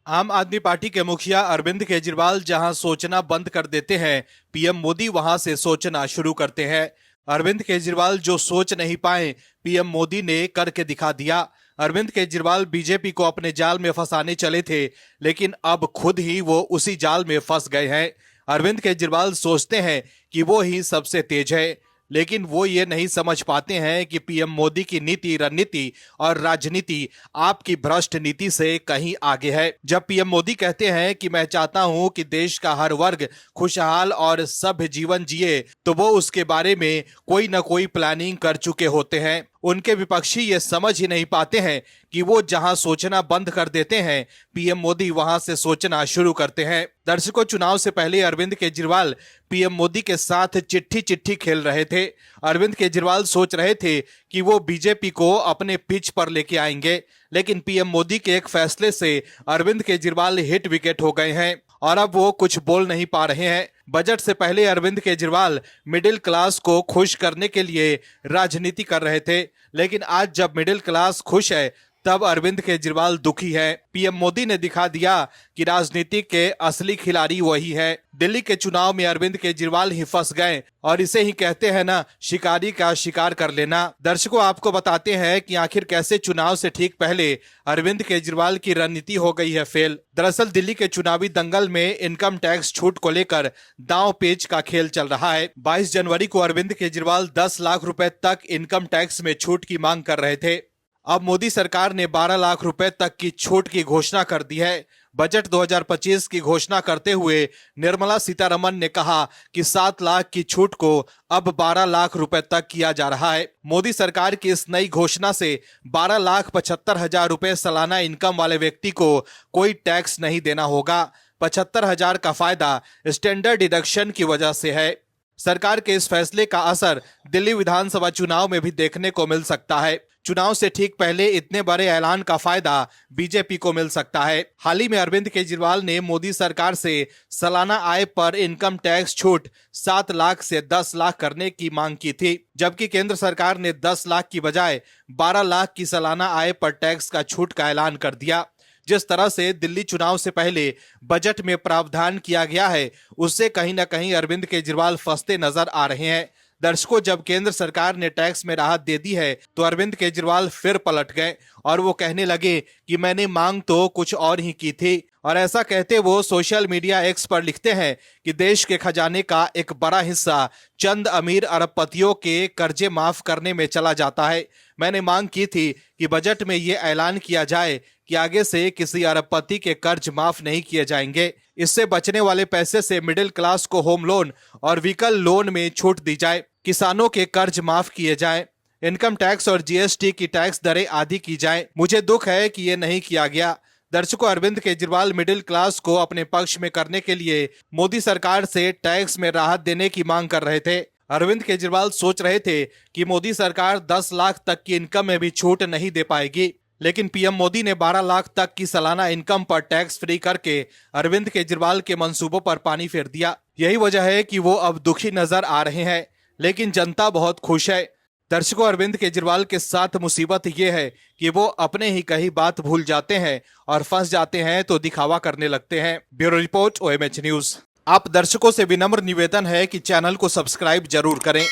आम आदमी पार्टी के मुखिया अरविंद केजरीवाल जहां सोचना बंद कर देते हैं, पीएम मोदी वहां से सोचना शुरू करते हैं। अरविंद केजरीवाल जो सोच नहीं पाए, पीएम मोदी ने करके दिखा दिया। अरविंद केजरीवाल बीजेपी को अपने जाल में फंसाने चले थे, लेकिन अब खुद ही वो उसी जाल में फंस गए हैं। अरविंद केजरीवाल सोचते हैं कि वो ही सबसे तेज है, लेकिन वो ये नहीं समझ पाते हैं कि पीएम मोदी की नीति, रणनीति और राजनीति आपकी भ्रष्ट नीति से कहीं आगे है। जब पीएम मोदी कहते हैं कि मैं चाहता हूं कि देश का हर वर्ग खुशहाल और सभ्य जीवन जिए, तो वो उसके बारे में कोई न कोई प्लानिंग कर चुके होते हैं। उनके विपक्षी ये समझ ही नहीं पाते हैं कि वो जहां सोचना बंद कर देते हैं, पीएम मोदी वहां से सोचना शुरू करते हैं। दर्शकों, चुनाव से पहले अरविंद केजरीवाल पीएम मोदी के साथ चिट्ठी चिट्ठी खेल रहे थे। अरविंद केजरीवाल सोच रहे थे कि वो बीजेपी को अपने पिच पर लेके आएंगे, लेकिन पीएम मोदी के एक फैसले से अरविंद केजरीवाल हिट विकेट हो गए हैं और अब वो कुछ बोल नहीं पा रहे हैं। बजट से पहले अरविंद केजरीवाल मिडिल क्लास को खुश करने के लिए राजनीति कर रहे थे, लेकिन आज जब मिडिल क्लास खुश है, तब अरविंद केजरीवाल दुखी है। पीएम मोदी ने दिखा दिया कि राजनीति के असली खिलाड़ी वही है। दिल्ली के चुनाव में अरविंद केजरीवाल ही फंस गए और इसे ही कहते हैं ना, शिकारी का शिकार कर लेना। दर्शकों, आपको बताते हैं कि आखिर कैसे चुनाव से ठीक पहले अरविंद केजरीवाल की रणनीति हो गई है फेल। दरअसल दिल्ली के चुनावी दंगल में इनकम टैक्स छूट को लेकर दांव पेच का खेल चल रहा है। 22 जनवरी को अरविंद केजरीवाल 10 लाख रुपए तक इनकम टैक्स में छूट की मांग कर रहे थे। अब मोदी सरकार ने 12 लाख रुपए तक की छूट की घोषणा कर दी है। बजट 2025 की घोषणा करते हुए निर्मला सीतारमण ने कहा कि 7 लाख की छूट को अब 12 लाख रुपए तक किया जा रहा है। मोदी सरकार की इस नई घोषणा से 12,75,000 रुपए सालाना इनकम वाले व्यक्ति को कोई टैक्स नहीं देना होगा। 75,000 का फायदा स्टैंडर्ड डिडक्शन की वजह से है। सरकार के इस फैसले का असर दिल्ली विधानसभा चुनाव में भी देखने को मिल सकता है। चुनाव से ठीक पहले इतने बड़े ऐलान का फायदा बीजेपी को मिल सकता है। हाल ही में अरविंद केजरीवाल ने मोदी सरकार से सालाना आय पर इनकम टैक्स छूट 7 लाख से 10 लाख करने की मांग की थी, जबकि केंद्र सरकार ने 10 लाख की बजाय 12 लाख की सालाना आय पर टैक्स का छूट का ऐलान कर दिया। जिस तरह से दिल्ली चुनाव से पहले बजट में प्रावधान किया गया है, उससे कहीं न कहीं अरविंद केजरीवाल फंसते नजर आ रहे हैं। दर्शकों, जब केंद्र सरकार ने टैक्स में राहत दे दी है, तो अरविंद केजरीवाल फिर पलट गए और वो कहने लगे कि मैंने मांग तो कुछ और ही की थी। और ऐसा कहते वो सोशल मीडिया एक्स पर लिखते हैं कि देश के खजाने का एक बड़ा हिस्सा चंद अमीर अरबपतियों के कर्जे माफ करने में चला जाता है। मैंने मांग की थी कि बजट में ये ऐलान किया जाए कि आगे से किसी अरबपति के कर्ज माफ नहीं किए जाएंगे। इससे बचने वाले पैसे से मिडिल क्लास को होम लोन और व्हीकल लोन में छूट दी जाए, किसानों के कर्ज माफ किए जाएं, इनकम टैक्स और जीएसटी की टैक्स दरें आदि की जाएं। मुझे दुख है कि ये नहीं किया गया। दर्शकों, अरविंद केजरीवाल मिडिल क्लास को अपने पक्ष में करने के लिए मोदी सरकार से टैक्स में राहत देने की मांग कर रहे थे। अरविंद केजरीवाल सोच रहे थे कि मोदी सरकार 10 लाख तक की इनकम में भी छूट नहीं दे पाएगी, लेकिन पीएम मोदी ने 12 लाख तक की सालाना इनकम पर टैक्स फ्री करके अरविंद केजरीवाल के मंसूबों पर पानी फेर दिया। यही वजह है कि वो अब दुखी नजर आ रहे हैं, लेकिन जनता बहुत खुश है। दर्शकों, अरविंद केजरीवाल के साथ मुसीबत ये है कि वो अपने ही कही बात भूल जाते हैं और फंस जाते हैं तो दिखावा करने लगते हैं। Bureau report, OMH news. आप दर्शकों से विनम्र निवेदन है कि चैनल को सब्सक्राइब जरूर करें।